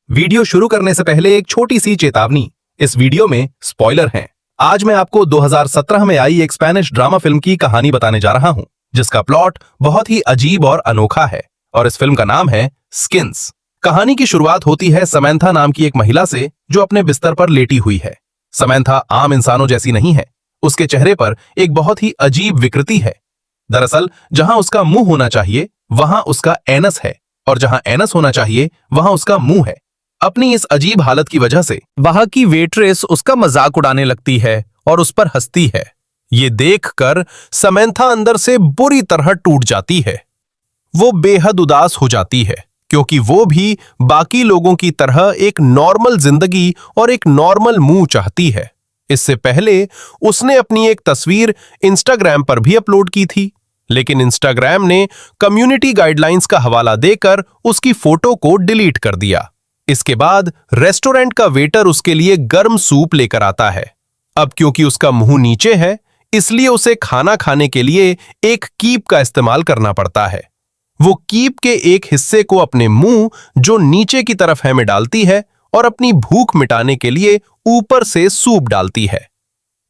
Video शुरू करने से पहले एक छोटी सी चेतावनी। इस वीडियो में स्पॉइलर हैं। आज मैं आपको 2017 में आई एक स्पेनिश ड्रामा फिल्म की कहानी बताने जा रहा हूं, जिसका प्लॉट बहुत ही अजीब और अनोखा है और इस फिल्म का नाम है स्किन्स। कहानी की शुरुआत होती है समैंथा नाम की एक महिला से, जो अपने बिस्तर पर लेटी हुई है। समैंथा आम इंसानों जैसी नहीं है। उसके चेहरे पर एक बहुत ही अजीब विकृति है। दरअसल जहां उसका मुंह होना चाहिए वहां उसका एनस है, और जहां एनस होना चाहिए वहां उसका मुंह है। अपनी इस अजीब हालत की वजह से वहां की वेट्रेस उसका मजाक उड़ाने लगती है और उस पर हंसती है। ये देखकर समैंथा अंदर से बुरी तरह टूट जाती है। वो बेहद उदास हो जाती है, क्योंकि वो भी बाकी लोगों की तरह एक नॉर्मल जिंदगी और एक नॉर्मल मुंह चाहती है। इससे पहले उसने अपनी एक तस्वीर इंस्टाग्राम पर भी अपलोड की थी, लेकिन इंस्टाग्राम ने कम्युनिटी गाइडलाइंस का हवाला देकर उसकी फोटो को डिलीट कर दिया। इसके बाद रेस्टोरेंट का वेटर उसके लिए गर्म सूप लेकर आता है। अब क्योंकि उसका मुंह नीचे है, इसलिए उसे खाना खाने के लिए एक कीप का इस्तेमाल करना पड़ता है। वो कीप के एक हिस्से को अपने मुंह जो नीचे की तरफ है में डालती है और अपनी भूख मिटाने के लिए ऊपर से सूप डालती है।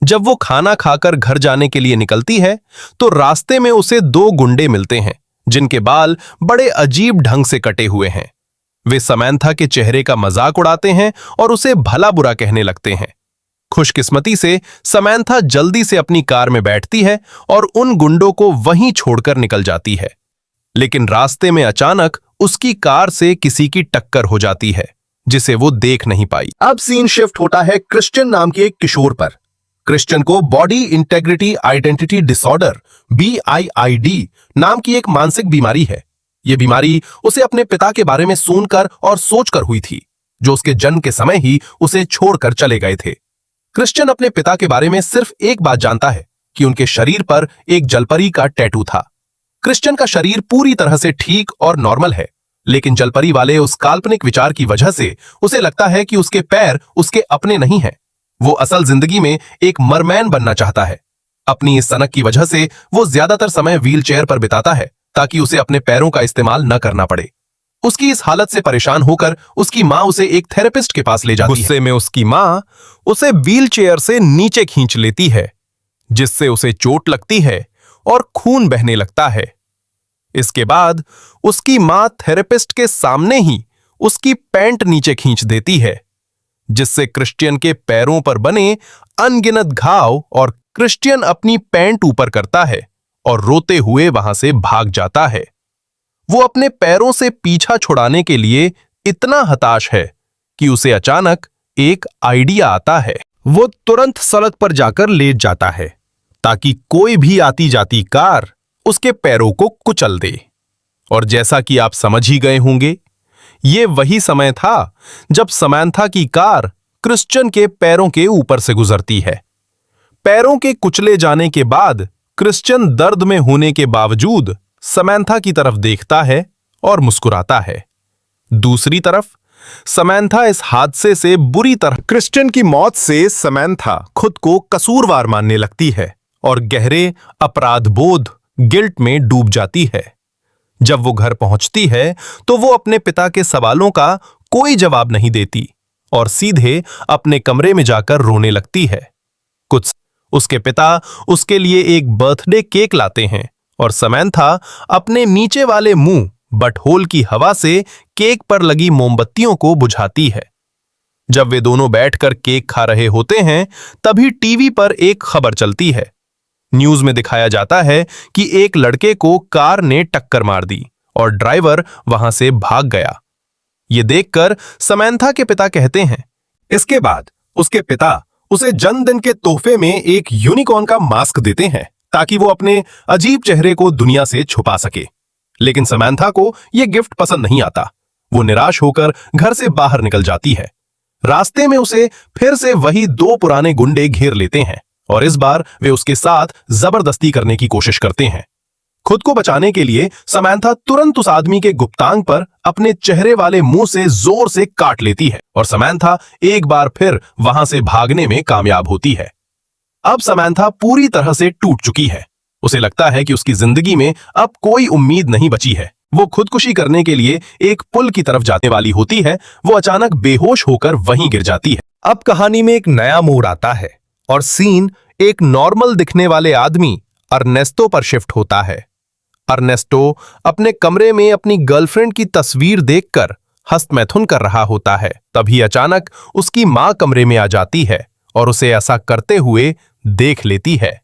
जब वो खाना खाकर घर जाने के लिए निकलती है तो रास्ते में उसे दो गुंडे मिलते हैं, जिनके बाल बड़े अजीब ढंग से कटे हुए हैं। वे समैंथा के चेहरे का मजाक उड़ाते हैं और उसे भला बुरा कहने लगते हैं। खुशकिस्मती से समैंथा जल्दी से अपनी कार में बैठती है और उन गुंडों को वहीं छोड़कर निकल जाती है। लेकिन रास्ते में अचानक उसकी कार से किसी की टक्कर हो जाती है, जिसे वो देख नहीं पाई। अब सीन शिफ्ट होता है क्रिश्चियन नाम के एक किशोर पर। क्रिश्चियन को body integrity identity disorder BIID नाम की एक मानसिक बीमारी है। यह बीमारी उसे अपने पिता के बारे में सुनकर और सोचकर हुई थी, जो उसके जन्म के समय ही उसे छोड़कर चले गए थे। क्रिश्चियन अपने पिता के बारे में सिर्फ एक बात जानता है कि उनके शरीर पर एक जलपरी का टैटू था। क्रिश्चियन का शरीर पूरी तरह से ठीक और नॉर्मल है, लेकिन जलपरी वाले उस काल्पनिक विचार की वजह से उसे लगता है कि उसके पैर उसके अपने नहीं हैं। वो असल जिंदगी में एक मरमैन बनना चाहता है। अपनी इस सनक की वजह से वो ज्यादातर समय व्हील चेयर पर बिताता है, ताकि उसे अपने पैरों का इस्तेमाल न करना पड़े। उसकी इस हालत से परेशान होकर उसकी माँ उसे एक थेरेपिस्ट के पास ले जाती है। गुस्से में उसकी माँ उसे व्हील चेयर से नीचे खींच लेती है, जिससे उसे चोट लगती है और खून बहने लगता है। इसके बाद उसकी माँ थेरेपिस्ट के सामने ही उसकी पैंट नीचे खींच देती है, जिससे क्रिश्चियन के पैरों पर बने अनगिनत घाव, और क्रिश्चियन अपनी पैंट ऊपर करता है और रोते हुए वहां से भाग जाता है। वो अपने पैरों से पीछा छुड़ाने के लिए इतना हताश है कि उसे अचानक एक आइडिया आता है। वो तुरंत सड़क पर जाकर लेट जाता है, ताकि कोई भी आती जाती कार उसके पैरों को कुचल दे। और जैसा कि आप समझ ही गए होंगे, ये वही समय था जब समैंथा की कार क्रिश्चियन के पैरों के ऊपर से गुजरती है। पैरों के कुचले जाने के बाद क्रिश्चियन दर्द में होने के बावजूद समैंथा की तरफ देखता है और मुस्कुराता है। दूसरी तरफ समैंथा इस हादसे से बुरी तरह क्रिश्चियन की मौत से समैंथा खुद को कसूरवार मानने लगती है और गहरे अपराध बोध गिल्ट में डूब जाती है। जब वो घर पहुंचती है तो वो अपने पिता के सवालों का कोई जवाब नहीं देती और सीधे अपने कमरे में जाकर रोने लगती है। उसके पिता उसके लिए एक बर्थडे केक लाते हैं और समैंथा अपने नीचे वाले मुंह बटहोल की हवा से केक पर लगी मोमबत्तियों को बुझाती है। जब वे दोनों बैठकर केक खा रहे होते हैं, तभी टीवी पर एक खबर चलती है। न्यूज में दिखाया जाता है कि एक लड़के को कार ने टक्कर मार दी और ड्राइवर वहां से भाग गया। ये देखकर समैंथा के पिता कहते हैं। इसके बाद उसके पिता उसे जन्मदिन के तोहफे में एक यूनिकॉर्न का मास्क देते हैं, ताकि वो अपने अजीब चेहरे को दुनिया से छुपा सके। लेकिन समैंथा को यह गिफ्ट पसंद नहीं आता। वो निराश होकर घर से बाहर निकल जाती है। रास्ते में उसे फिर से वही दो पुराने गुंडे घेर लेते हैं और इस बार वे उसके साथ जबरदस्ती करने की कोशिश करते हैं। खुद को बचाने के लिए समैंथा तुरंत उस आदमी के गुप्तांग पर अपने चेहरे वाले मुंह से जोर से काट लेती है और समैंथा एक बार फिर वहां से भागने में कामयाब होती है। अब समैंथा पूरी तरह से टूट चुकी है। उसे लगता है कि उसकी जिंदगी में अब कोई उम्मीद नहीं बची है वो खुदकुशी करने के लिए एक पुल की तरफ जाने वाली होती है, वो अचानक बेहोश होकर वहीं गिर जाती है। अब कहानी में एक नया मोड़ आता है और सीन एक नॉर्मल दिखने वाले आदमी अर्नेस्टो पर शिफ्ट होता है। अर्नेस्टो अपने कमरे में अपनी गर्लफ्रेंड की तस्वीर देखकर हस्तमैथुन कर रहा होता है। तभी अचानक उसकी मां कमरे में आ जाती है और उसे ऐसा करते हुए देख लेती है।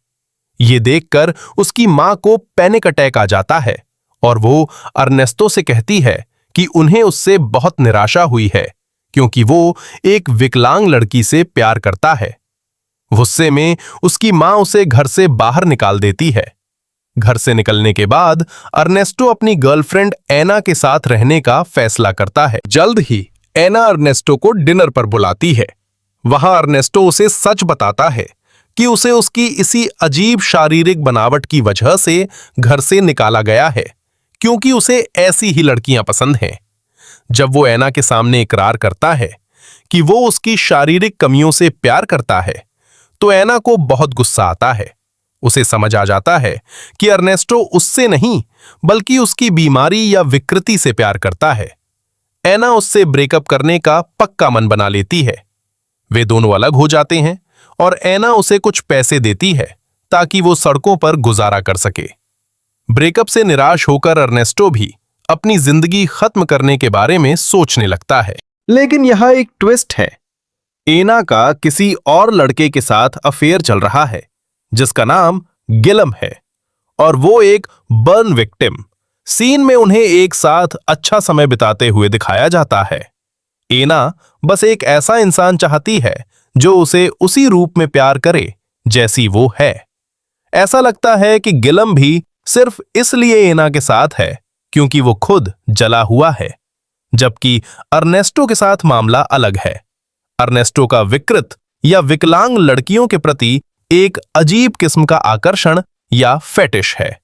ये देखकर उसकी मां को पैनिक अटैक आ जाता है और वो अर्नेस्टो से कहती है कि उन्हें उससे बहुत निराशा हुई है क्योंकि वो एक विकलांग लड़की से प्यार करता है। गुस्से में उसकी मां उसे घर से बाहर निकाल देती है। घर से निकलने के बाद अर्नेस्टो अपनी गर्लफ्रेंड एना के साथ रहने का फैसला करता है। जल्द ही एना अर्नेस्टो को डिनर पर बुलाती है। वहां अर्नेस्टो उसे सच बताता है कि उसे उसकी इसी अजीब शारीरिक बनावट की वजह से घर से निकाला गया है क्योंकि उसे ऐसी ही लड़कियां पसंद हैं। जब वो एना के सामने इकरार करता है कि वो उसकी शारीरिक कमियों से प्यार करता है तो एना को बहुत गुस्सा आता है। उसे समझ आ जाता है कि अर्नेस्टो उससे नहीं बल्कि उसकी बीमारी या विकृति से प्यार करता है। एना उससे ब्रेकअप करने का पक्का मन बना लेती है। वे दोनों अलग हो जाते हैं और एना उसे कुछ पैसे देती है ताकि वो सड़कों पर गुजारा कर सके। ब्रेकअप से निराश होकर अर्नेस्टो भी अपनी जिंदगी खत्म करने के बारे में सोचने लगता है। लेकिन यह एक ट्विस्ट है। एना का किसी और लड़के के साथ अफेयर चल रहा है जिसका नाम गिलम है और वो एक बर्न विक्टिम। सीन में उन्हें एक साथ अच्छा समय बिताते हुए दिखाया जाता है। एना बस एक ऐसा इंसान चाहती है जो उसे उसी रूप में प्यार करे जैसी वो है। ऐसा लगता है कि गिलम भी सिर्फ इसलिए एना के साथ है क्योंकि वो खुद जला हुआ है, जबकि अर्नेस्टो के साथ मामला अलग है। अर्नेस्टो का विकृत या विकलांग लड़कियों के प्रति एक अजीब किस्म का आकर्षण या फेटिश है।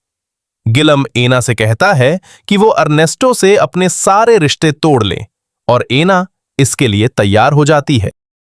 गिलम एना से कहता है कि वो अर्नेस्टो से अपने सारे रिश्ते तोड़ ले और एना इसके लिए तैयार हो जाती है।